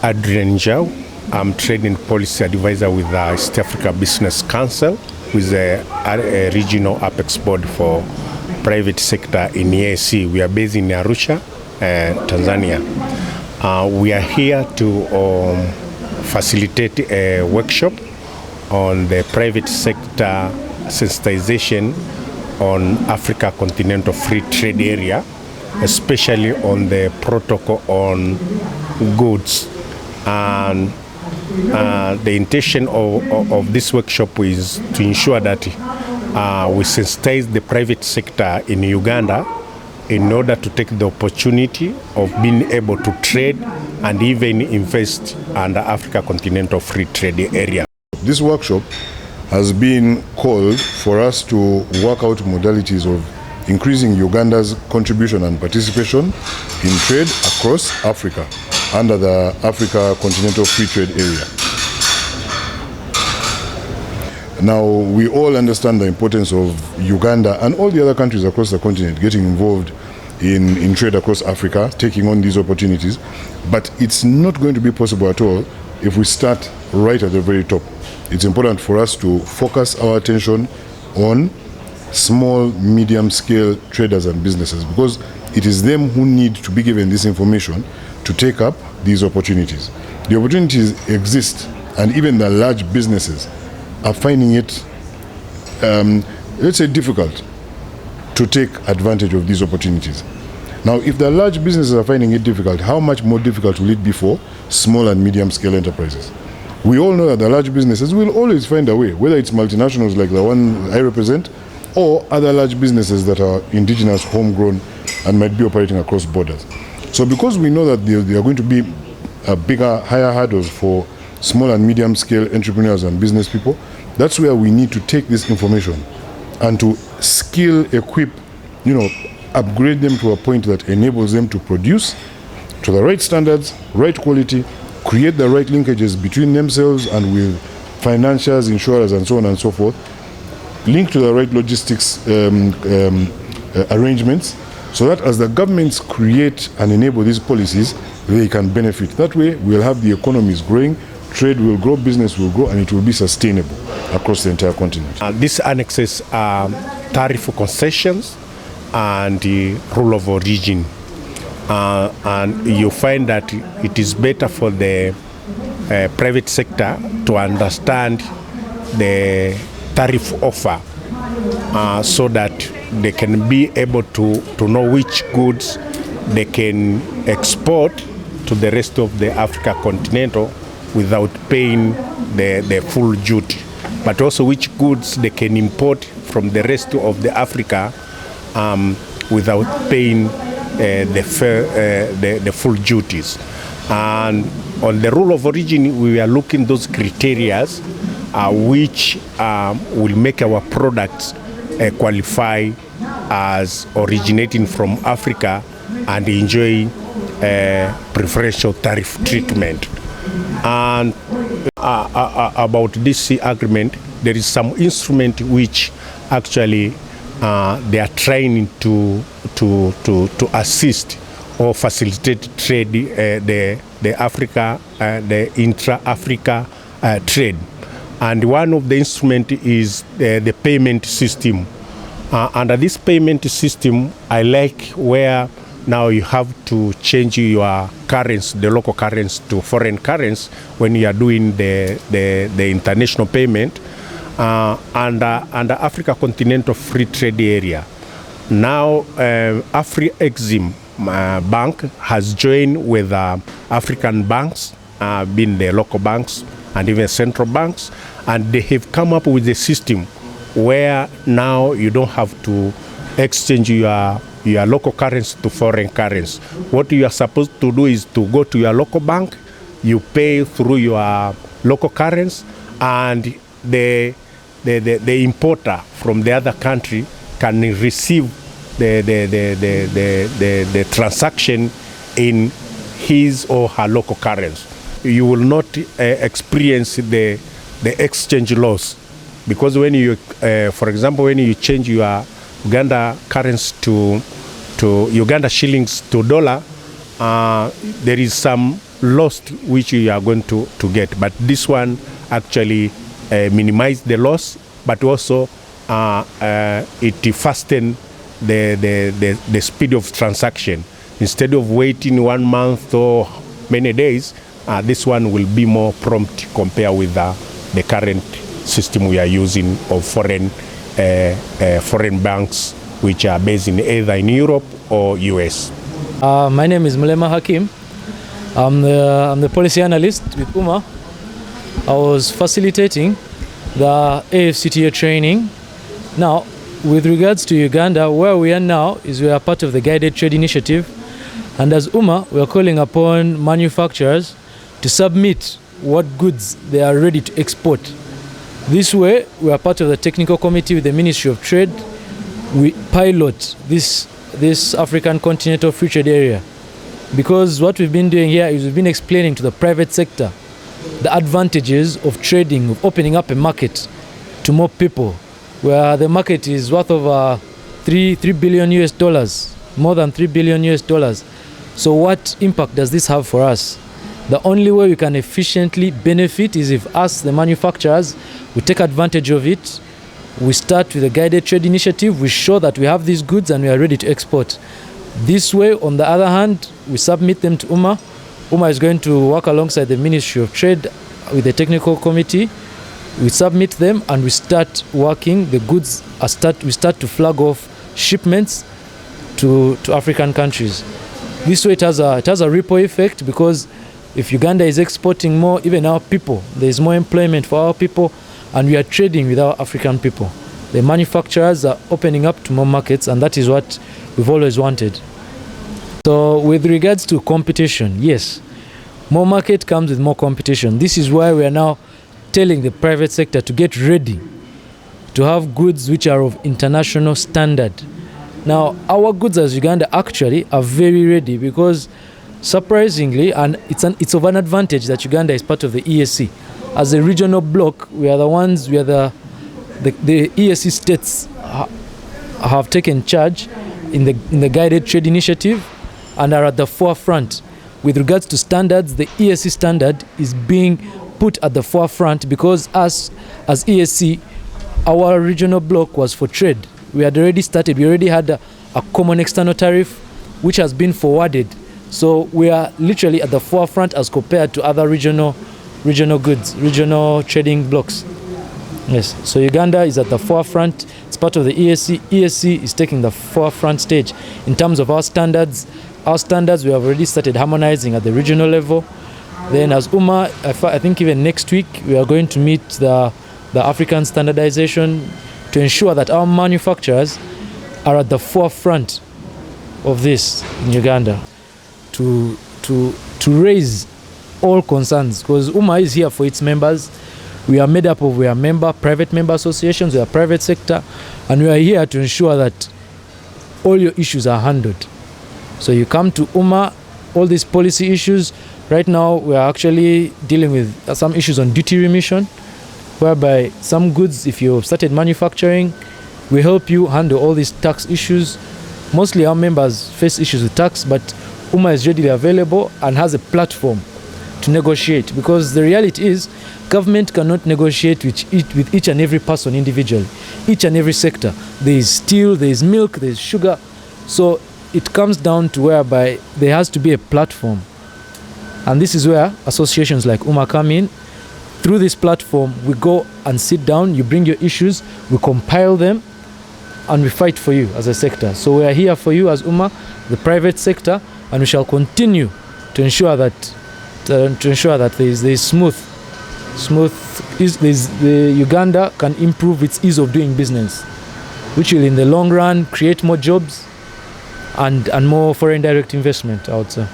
Adrian Njau. I'm Trading Policy Advisor with the East Africa Business Council, with a regional apex board for private sector in EAC. We are based in Arusha, Tanzania. We are here to facilitate a workshop on the private sector sensitization on Africa Continental Free Trade Area, especially on the protocol on goods. And the intention of this workshop is to ensure that we sensitize the private sector in Uganda in order to take the opportunity of being able to trade and even invest under Africa Continental Free Trade Area. This workshop has been called for us to work out modalities of increasing Uganda's contribution and participation in trade across Africa under the Africa Continental Free Trade Area. Now, we all understand the importance of Uganda and all the other countries across the continent getting involved in trade across Africa, taking on these opportunities. But it's not going to be possible at all if we start right at the very top. It's important for us to focus our attention on small, medium-scale traders and businesses, because it is them who need to be given this information to take up these opportunities. The opportunities exist, and even the large businesses are finding it, let's say, difficult to take advantage of these opportunities. Now, if the large businesses are finding it difficult, how much more difficult will it be for small and medium-scale enterprises? We all know that the large businesses will always find a way, whether it's multinationals like the one I represent, or other large businesses that are indigenous, homegrown, and might be operating across borders. So because we know that there are going to be higher hurdles for small and medium-scale entrepreneurs and business people, that's where we need to take this information and to skill, equip, upgrade them to a point that enables them to produce to the right standards, right quality, create the right linkages between themselves and with financiers, insurers, and so on and so forth, link to the right logistics arrangements, so that as the governments create and enable these policies, they can benefit. That way, we'll have the economies growing, trade will grow, business will grow, and it will be sustainable across the entire continent. This annexes tariff concessions and the rule of origin. And you find that it is better for the private sector to understand the tariff offer so that they can be able to know which goods they can export to the rest of the Africa Continental without paying the full duty, but also which goods they can import from the rest of the Africa without paying the full duties. And on the rule of origin, we are looking those criteria which will make our products qualify as originating from Africa and enjoy preferential tariff treatment. And about this agreement, there is some instrument which actually they are trying to assist or facilitate trade, the Africa, the intra-Africa trade. And one of the instruments is the payment system. Under this payment system, I like where now you have to change your currency, the local currency, to foreign currency when you are doing the international payment under Africa Continental Free Trade Area. Now, AfriExim Bank has joined with African banks, being the local banks and even central banks, and they have come up with a system where now you don't have to exchange your local currency to foreign currency. What you are supposed to do is to go to your local bank, you pay through your local currency, and the importer from the other country can receive the transaction in his or her local currency. You will not experience the exchange loss because when you, for example, when you change your Uganda currency to Uganda shillings to dollar, there is some loss which you are going to get. But this one actually minimize the loss, but also it fasten the speed of transaction. Instead of waiting 1 month or many days, this one will be more prompt compared with the current system we are using of foreign banks, which are based either in Europe or US. My name is Mulema Hakim. I'm the policy analyst with UMA. I was facilitating the AfCFTA training. Now, with regards to Uganda, where we are now is we are part of the Guided Trade Initiative, and as UMA, we are calling upon manufacturers to submit what goods they are ready to export. This way, we are part of the technical committee with the Ministry of Trade. We pilot this African Continental Free Trade Area, because what we've been doing here is we've been explaining to the private sector the advantages of trading, of opening up a market to more people, where the market is worth over $3 billion US dollars, more than $3 billion US dollars. So what impact does this have for us? The only way we can efficiently benefit is if us, the manufacturers, we take advantage of it. We start with a guided trade initiative. We show that we have these goods and we are ready to export. This way, on the other hand, we submit them to UMA. UMA is going to work alongside the Ministry of Trade with the technical committee. We submit them and we start working. The goods we start to flag off shipments to African countries. This way, it has a ripple effect, because if Uganda is exporting more, even our people, there is more employment for our people, and we are trading with our African people. The manufacturers are opening up to more markets, and that is what we've always wanted. So with regards to competition, yes, more market comes with more competition. This is why we are now telling the private sector to get ready to have goods which are of international standard. Now, our goods as Uganda actually are very ready, because surprisingly, and it's of an advantage that Uganda is part of the EAC. As a regional bloc, we are the EAC states have taken charge in the guided trade initiative and are at the forefront. With regards to standards, the EAC standard is being put at the forefront, because us as EAC, our regional bloc was for trade. We had already started. We already had a common external tariff which has been forwarded. So we are literally at the forefront as compared to other regional goods, regional trading blocks. Yes, so Uganda is at the forefront. It's part of the EAC. EAC is taking the forefront stage in terms of our standards. Our standards, we have already started harmonizing at the regional level. Then as UMA, I think even next week, we are going to meet the African standardization to ensure that our manufacturers are at the forefront of this in Uganda, to raise all concerns, because UMA is here for its members. We are made up of private member associations, we are private sector, and we are here to ensure that all your issues are handled. So you come to UMA, all these policy issues. Right now, we are actually dealing with some issues on duty remission, whereby some goods, if you've started manufacturing, we help you handle all these tax issues. Mostly our members face issues with tax, but UMA is readily available and has a platform to negotiate, because the reality is government cannot negotiate with each and every person individually, each and every sector. There is steel, there is milk, there is sugar. So it comes down to whereby there has to be a platform. And this is where associations like UMA come in. Through this platform, we go and sit down, you bring your issues, we compile them, and we fight for you as a sector. So we are here for you as UMA, the private sector, and we shall continue to ensure that the Uganda can improve its ease of doing business, which will in the long run create more jobs and more foreign direct investment, I would say.